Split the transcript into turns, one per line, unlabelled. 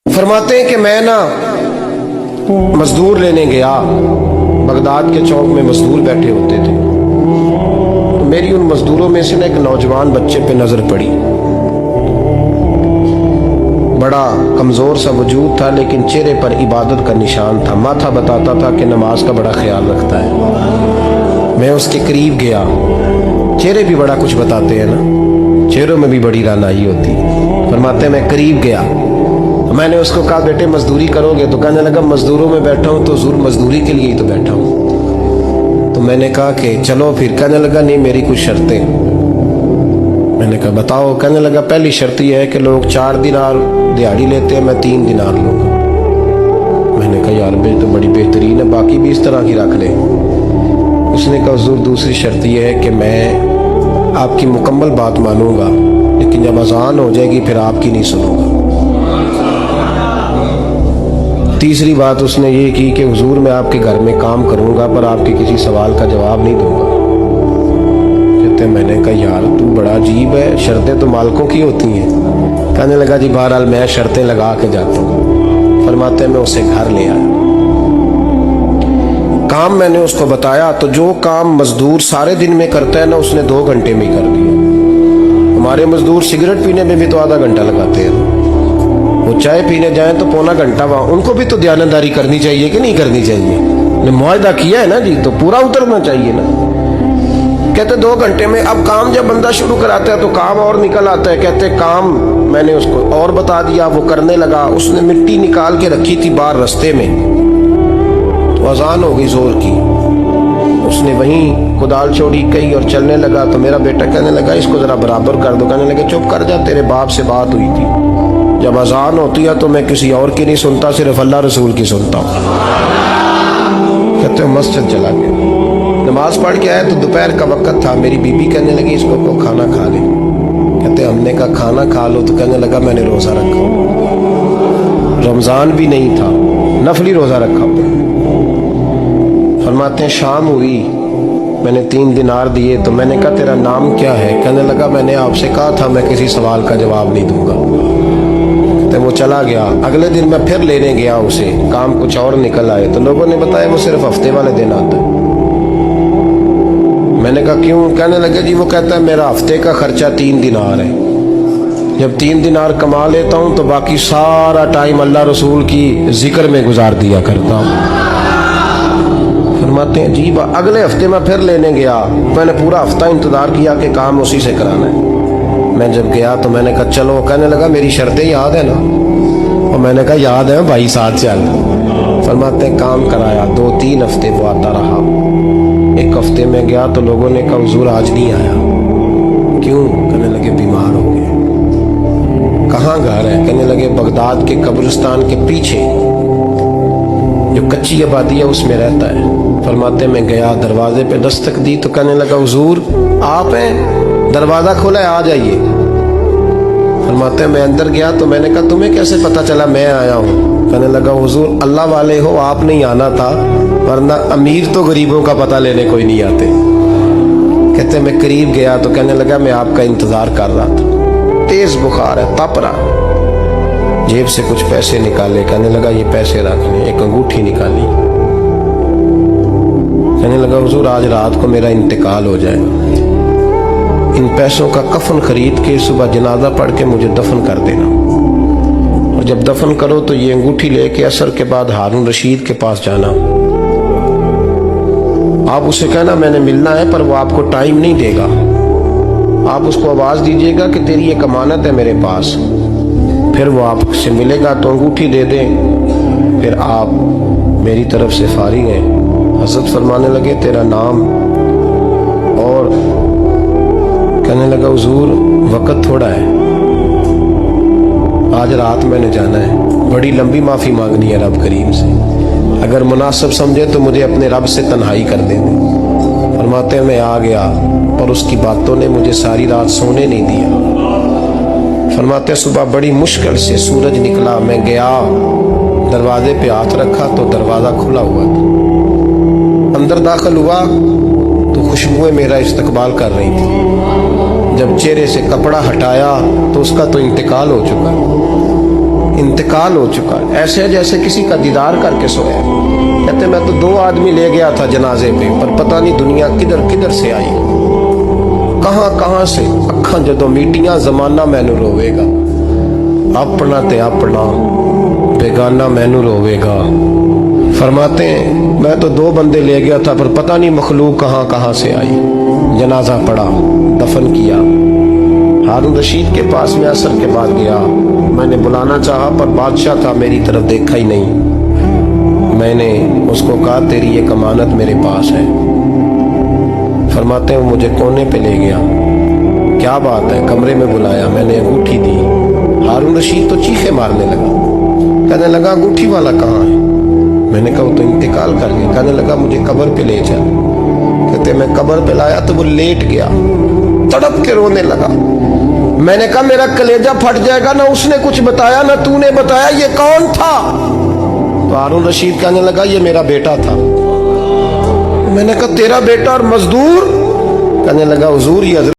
फरमाते हैं कि मैं ना मजदूर लेने गया, बगदाद के चौक में मजदूर बैठे होते थे, तो मेरी उन मजदूरों में से ना एक नौजवान बच्चे पे नजर पड़ी। बड़ा कमजोर सा वजूद था लेकिन चेहरे पर इबादत का निशान था। माथा बताता था कि नमाज का बड़ा ख्याल रखता है। मैं उसके करीब गया। चेहरे भी बड़ा कुछ बताते हैं ना, चेहरों में भी बड़ी रानाई होती है। फरमाते मैं करीब गया, मैंने उसको कहा बेटे मजदूरी करोगे? तो कहने लगा मजदूरों में बैठा हूँ तो ज़रूर मजदूरी के लिए ही तो बैठा हूँ। तो मैंने कहा कि चलो फिर। कहने लगा नहीं मेरी कुछ शर्तें। मैंने कहा बताओ? कहने लगा पहली शर्त यह है कि लोग 4 दिनार दिहाड़ी लेते हैं, मैं 3 दिनार लूँगा। मैंने कहा यार भाई तो बड़ी बेहतरीन है, बाकी भी इस तरह की रख ले। उसने कहा हुजूर दूसरी शर्त यह है कि मैं आपकी मुकम्मल बात मानूंगा लेकिन जब अजान हो जाएगी फिर आपकी नहीं सुनूंगा। तीसरी बात उसने ये की कि हुजूर मैं आपके घर में काम करूंगा पर आपके किसी सवाल का जवाब नहीं दूंगा। कहते मैंने कहा यार तू बड़ा अजीब है, शर्तें तो मालिकों की होती हैं। कहने लगा जी बहरहाल मैं शर्तें लगा के जाता हूँ। फरमाते मैं उसे घर ले आया, काम मैंने उसको बताया तो जो काम मजदूर सारे दिन में करता है ना उसने 2 घंटे में कर दिया। हमारे मजदूर सिगरेट पीने में भी तो आधा घंटा लगाते हैं, वो चाय पीने जाएं तो पौना घंटा वहाँ। उनको भी तो दयानतदारी करनी चाहिए कि नहीं करनी चाहिए? ने मुआहदा किया है ना जी तो पूरा उतरना चाहिए ना। कहते 2 घंटे में। अब काम जब बंदा शुरू कराता है तो काम और निकल आता है। कहते काम मैंने उसको और बता दिया, वो करने लगा। उसने मिट्टी निकाल के रखी थी बाहर रास्ते में, तो अजान हो गई जोर की। उसने वहीं कुदाल छोड़ी कही और चलने लगा। तो मेरा बेटा कहने लगा इसको जरा बराबर कर दो। कहने लगे चुप कर जा, तेरे बाप से बात हुई थी, जब अजान होती है तो मैं किसी और की नहीं सुनता, सिर्फ अल्लाह रसूल की सुनता हूँ। कहते हो मस्जिद चला गया, नमाज पढ़ के आया तो दोपहर का वक्त था। मेरी बीबी कहने लगी इसको को खाना खा ले। कहते हमने कहा खाना खा लो। तो कहने लगा मैंने रोज़ा रखा, रमज़ान भी नहीं था, नफली रोज़ा रखा। फरमाते हैं शाम हुई, मैंने 3 दिनार दिए तो मैंने कहा तेरा नाम क्या है? कहने लगा मैंने आपसे कहा था मैं किसी सवाल का जवाब नहीं दूंगा। तो वो चला गया। अगले दिन मैं फिर लेने गया उसे, काम कुछ और निकल आए तो लोगों ने बताया वो सिर्फ हफ्ते वाले दिन आता है। मैंने कहा क्यों? कहने लगे जी वो कहता है मेरा हफ्ते का खर्चा 3 दिनार है, जब 3 दिनार कमा लेता हूँ तो बाकी सारा टाइम अल्लाह रसूल की जिक्र में गुजार दिया करता हूँ। फरमाते हैं जी अगले हफ्ते मैं फिर लेने गया, मैंने पूरा हफ्ता इंतजार किया कि काम उसी से कराना है। मैं जब गया तो मैंने कहा चलो। कहने लगा मेरी शर्तें याद है ना? और मैंने कहा याद है भाई साथ चल। फरमाते हैं काम कराया, 2-3 हफ्ते वो आता रहा। 1 हफ्ते में गया तो लोगों ने कहा हुजूर आज नहीं आया। क्यों? कहने लगे बीमार हो गए। कहाँ घर है? कहने लगे बगदाद के कब्रिस्तान के पीछे जो कच्ची आबादी है उसमें रहता है। फरमाते मैं गया, दरवाजे पे दस्तक दी तो कहने लगा हुजूर आप हैं? दरवाजा खोला है, आ जाइए। फरमाते मैं अंदर गया तो मैंने कहा तुम्हें कैसे पता चला मैं आया हूँ? कहने लगा हुजूर अल्लाह वाले हो, आप नहीं आना था, वरना अमीर तो गरीबों का पता लेने कोई नहीं आते। कहते मैं करीब गया तो कहने लगा मैं आपका इंतजार कर रहा था, तेज बुखार है, तप रहा। जेब से कुछ पैसे निकाले, कहने लगा ये पैसे रख लें। एक अंगूठी निकाली, कहने लगा हुजूर आज रात को मेरा इंतकाल हो जाएगा, इन पैसों का कफन खरीद के सुबह जनाजा पढ़ के मुझे दफन कर देना, और जब दफन करो तो ये अंगूठी लेके असर के बाद हारून रशीद के पास जाना। आप उसे कहना मैंने मिलना है पर वो आपको टाइम नहीं देगा। आप उसको आवाज़ दीजिएगा कि तेरी एक अमानत है मेरे पास, फिर वो आपसे मिलेगा तो अंगूठी दे दें, फिर आप मेरी तरफ से फारिग हैं। हज़रत फरमाने लगे तेरा नाम? और कहने लगा हुजूर वक़्त थोड़ा है, आज रात मैंने जाना है, बड़ी लंबी माफ़ी मांगनी है रब करीम से, अगर मुनासिब समझे तो मुझे अपने रब से तन्हाई कर दे। फरमाते मैं आ गया और उसकी बातों ने मुझे सारी रात सोने नहीं दिया। फरमाते सुबह बड़ी मुश्किल से सूरज निकला, मैं गया दरवाजे पे हाथ रखा तो दरवाज़ा खुला हुआ था। अंदर दाखिल हुआ तो खुशबुएं मेरा इस्तकबाल कर रही थी। जब चेहरे से कपड़ा हटाया तो उसका तो इंतकाल हो चुका। इंतकाल हो चुका है, ऐसे है जैसे किसी का दीदार करके सोया। कहते मैं तो 2 आदमी ले गया था जनाजे पे, पर पता नहीं दुनिया किधर किधर से आई, कहां कहां से। अखां जदों मीटियां जमाना मैनू रोवेगा, अपना ते अपना बेगाना मैनू रोवेगा। फरमाते हैं मैं तो 2 बंदे ले गया था, पर पता नहीं मखलूक कहां कहां से आई। जनाजा पड़ा, दफन किया। हारून रशीद के पास में असर के बाद गया, मैंने बुलाना चाहा पर बादशाह था, मेरी तरफ देखा ही नहीं। मैंने उसको कहा तेरी एक अमानत मेरे पास है। फरमाते हैं मुझे कोने पे ले गया, क्या बात है, कमरे में बुलाया, मैंने अंगूठी दी। हारून रशीद तो चीखे मारने लगा, कहने लगा अंगूठी वाला कहाँ है? मैंने कहा वो तो इंतकाल कर गया। कहने लगा मुझे कब्र पे ले जा। कहते मैं कब्र पे लाया तो वो लेट गया, तड़प के रोने लगा। मैंने कहा मेरा कलेजा फट जाएगा, ना उसने कुछ बताया ना तूने बताया, ये कौन था? तो हारून रशीद कहने लगा ये मेरा बेटा था। मैंने कहा तेरा बेटा और मजदूर? कहने लगा हुजूर ये